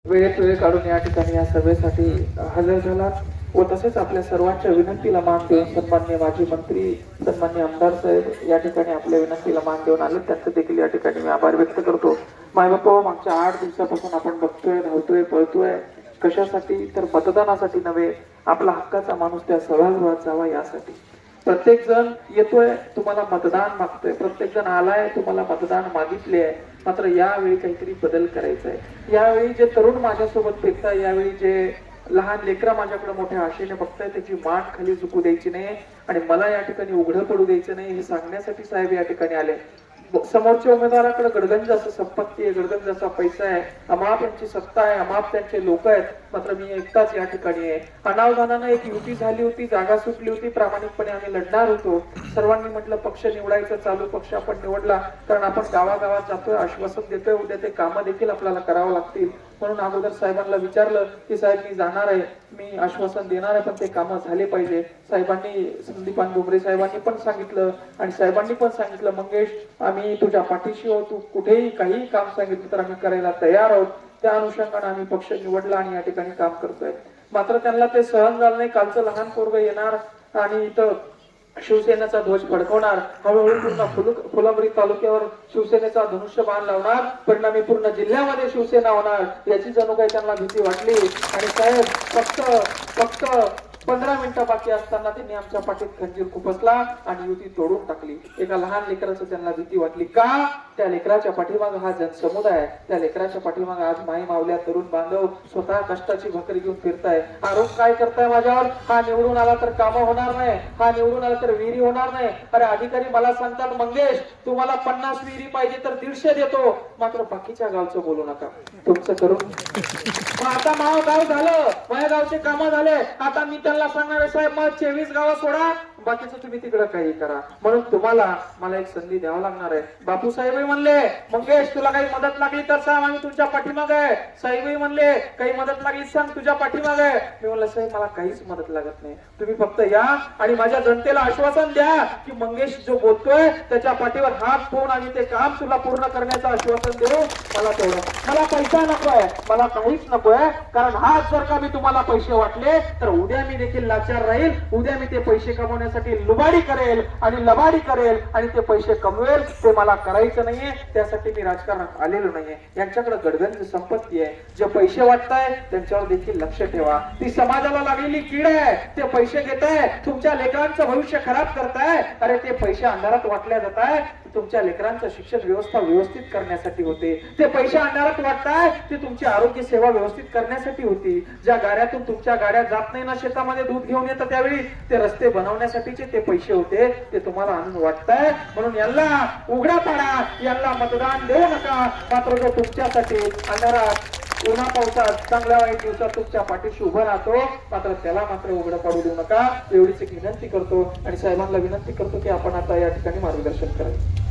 वेळेत वेळ काढून या ठिकाणी या सभेसाठी हजर झाला व तसेच आपल्या सर्वांच्या विनंतीला मान देऊन सन्माननीय माजी मंत्री सन्माननीय आमदार साहेब या ठिकाणी आपल्या विनंतीला मान देऊन आले, त्यांचे देखील या ठिकाणी मी आभार व्यक्त करतो. मायबापा, मागच्या 8 दिवसापासून आपण बघतोय, धावतोय, पळतोय. कशासाठी? तर मतदानासाठी नव्हे, आपला हक्काचा माणूस त्या सभागृहात जावा यासाठी. प्रत्येक जण येतोय, तुम्हाला मतदान मागतोय, प्रत्येक जण आलाय, तुम्हाला मतदान मागितले आहे. मात्र यावेळी काहीतरी बदल करायचा आहे. यावेळी जे तरुण माझ्यासोबत फिरताय, यावेळी जे लहान लेकरा माझ्याकडे मोठ्या आशेने बघताय, त्याची मान खाली झुकू द्यायची नाही आणि मला या ठिकाणी उघडं पडू द्यायचं नाही, हे सांगण्यासाठी साहेब या ठिकाणी आले. समोरच्या उमेदवाराकडे गडगंज असं संपत्ती आहे, गडगंज असा पैसा आहे, अमाप यांची सत्ता आहे, अमाप त्यांचे लोक आहेत. मात्र मी एकटाच या ठिकाणी आहे. अनावधानानं एक युती झाली होती, जागा सुटली होती, प्रामाणिकपणे आम्ही लढणार होतो. सर्वांनी म्हटलं पक्ष निवडायचं, चालू पक्ष आपण निवडला, कारण आपण गावागावात जातोय, आश्वासन देतोय, उद्या ते कामं देखील आपल्याला करावं लागतील. म्हणून अगोदर साहेबांना विचारलं की साहेब मी जाणार आहे, मी आश्वासन देणार आहे, पण ते कामं झाले पाहिजे. साहेबांनी, संदीपान डोंगरे साहेबांनी पण सांगितलं आणि साहेबांनी पण सांगितलं, मंगेश आम्ही तुझ्या पाठीशी आहोत, तू कुठेही काही काम सांगितलं तर आम्ही करायला तयार आहोत. त्या अनुषंगाने आम्ही पक्ष निवडला आणि या ठिकाणी काम करतोय. मात्र त्यांना ते सहन झालं नाही. कालचं लहान पोरग येणार आणि इथं शिवसेनेचा ध्वज फडकवणार, हळूहळू पूर्ण फुलंब्री तालुक्यावर शिवसेनेचा धनुष्यबाण लावणार, परिणामी पूर्ण जिल्ह्यामध्ये शिवसेना होणार याची जणू काही त्यांना भीती वाटली. आणि साहेब फक्त 15 मिनिटं बाकी असताना त्यांनी आमच्या पाठीत खंजीर खुपसला आणि युती तोडून टाकली. एका लहान लेकराचं त्यांना भीती वाटली. का? त्या लेकराच्या पाठीमाग हा जनसमुदाय, त्या लेकराच्या पाठीमाग आज माई मावल्या तरुण बांधव स्वतः कष्टाची भाकरी घेऊन फिरताय. आरोप काय करताय माझ्यावर? हा निवडून आला तर कामं होणार नाही, हा निवडून आला तर विहिरी होणार नाही. अरे अधिकारी मला सांगतात, मंगेश तुम्हाला 50 विहिरी पाहिजे तर 150 देतो, मात्र बाकीच्या गावचं बोलू नका, तुमचं करून. आता माव गाव झालं, माझ्या गावचे कामं झाले, आता मी त्यांना सांगणार आहे साहेब मग 24 गावं सोडा, बाकीचं तुम्ही तिकडे काही करा. म्हणून तुम्हाला मला एक संधी द्यावं लागणार आहे. बापू साहेबही म्हणले, मंगेश तुला काही मदत लागली तर सांग, आम्ही तुझ्या पाठीमाग आहे. साहेबही म्हणले, काही मदत लागली सांग, तुझ्या पाठीमाग आहे. मी म्हणलं साहेब मला काहीच मदत लागत नाही, तुम्ही फक्त या आणि माझ्या जनतेला आश्वासन द्या की मंगेश जो बोलतोय त्याच्या पाठीवर हात ठेवून आम्ही ते काम तुला पूर्ण करण्याचं आश्वासन देऊ. मला तेवढं, मला पैसा नकोय, मला काहीच नकोय, कारण आज जर का मी तुम्हाला पैसे वाटले तर उद्या मी देखील लाचार राहील, उद्या मी ते पैसे कमवण्यासाठी लुबाडी करेल आणि लबाडी करेल आणि ते पैसे कमवेल. ते मला करायचं नाहीये, त्यासाठी मी राजकारणात आलेलो नाहीये. यांच्याकडे गडगंज संपत्ती आहे, जे पैसे वाटताय त्यांच्यावर देखील लक्ष ठेवा. ती समाजाला लागलेली कीड आहे, ते पैसे घेताय, तुमच्या लेकरांचं भविष्य खराब करताय. अरे ते पैसे अंधारात वाटल्या जात आहे, तुमच्या लेकरांचं शिक्षण व्यवस्था व्यवस्थित करण्यासाठी होते. ते पैसे अंधारात वाटताय, ते तुमची आरोग्य सेवा व्यवस्थित करण्यासाठी होती. ज्या गाड्यातून तुमच्या गाड्या जात नाही ना शेतामध्ये दूध घेऊन येतात, त्यावेळी ते रस्ते बनवण्यासाठीचे ते पैसे होते, ते तुम्हाला आणून वाटताय. म्हणून यांना उघडा पाडा, यांना मतदान देऊ नका. मात्र जो तुमच्यासाठी अंधारात उन्हा पावसात चांगल्या वाईट दिवसात तुमच्या पाठीशी उभं राहतो, मात्र त्याला मात्र उघडं पाडू देऊ नका. एवढीच एक विनंती करतो आणि साहेबांना विनंती करतो की आपण आता या ठिकाणी मार्गदर्शन करावे.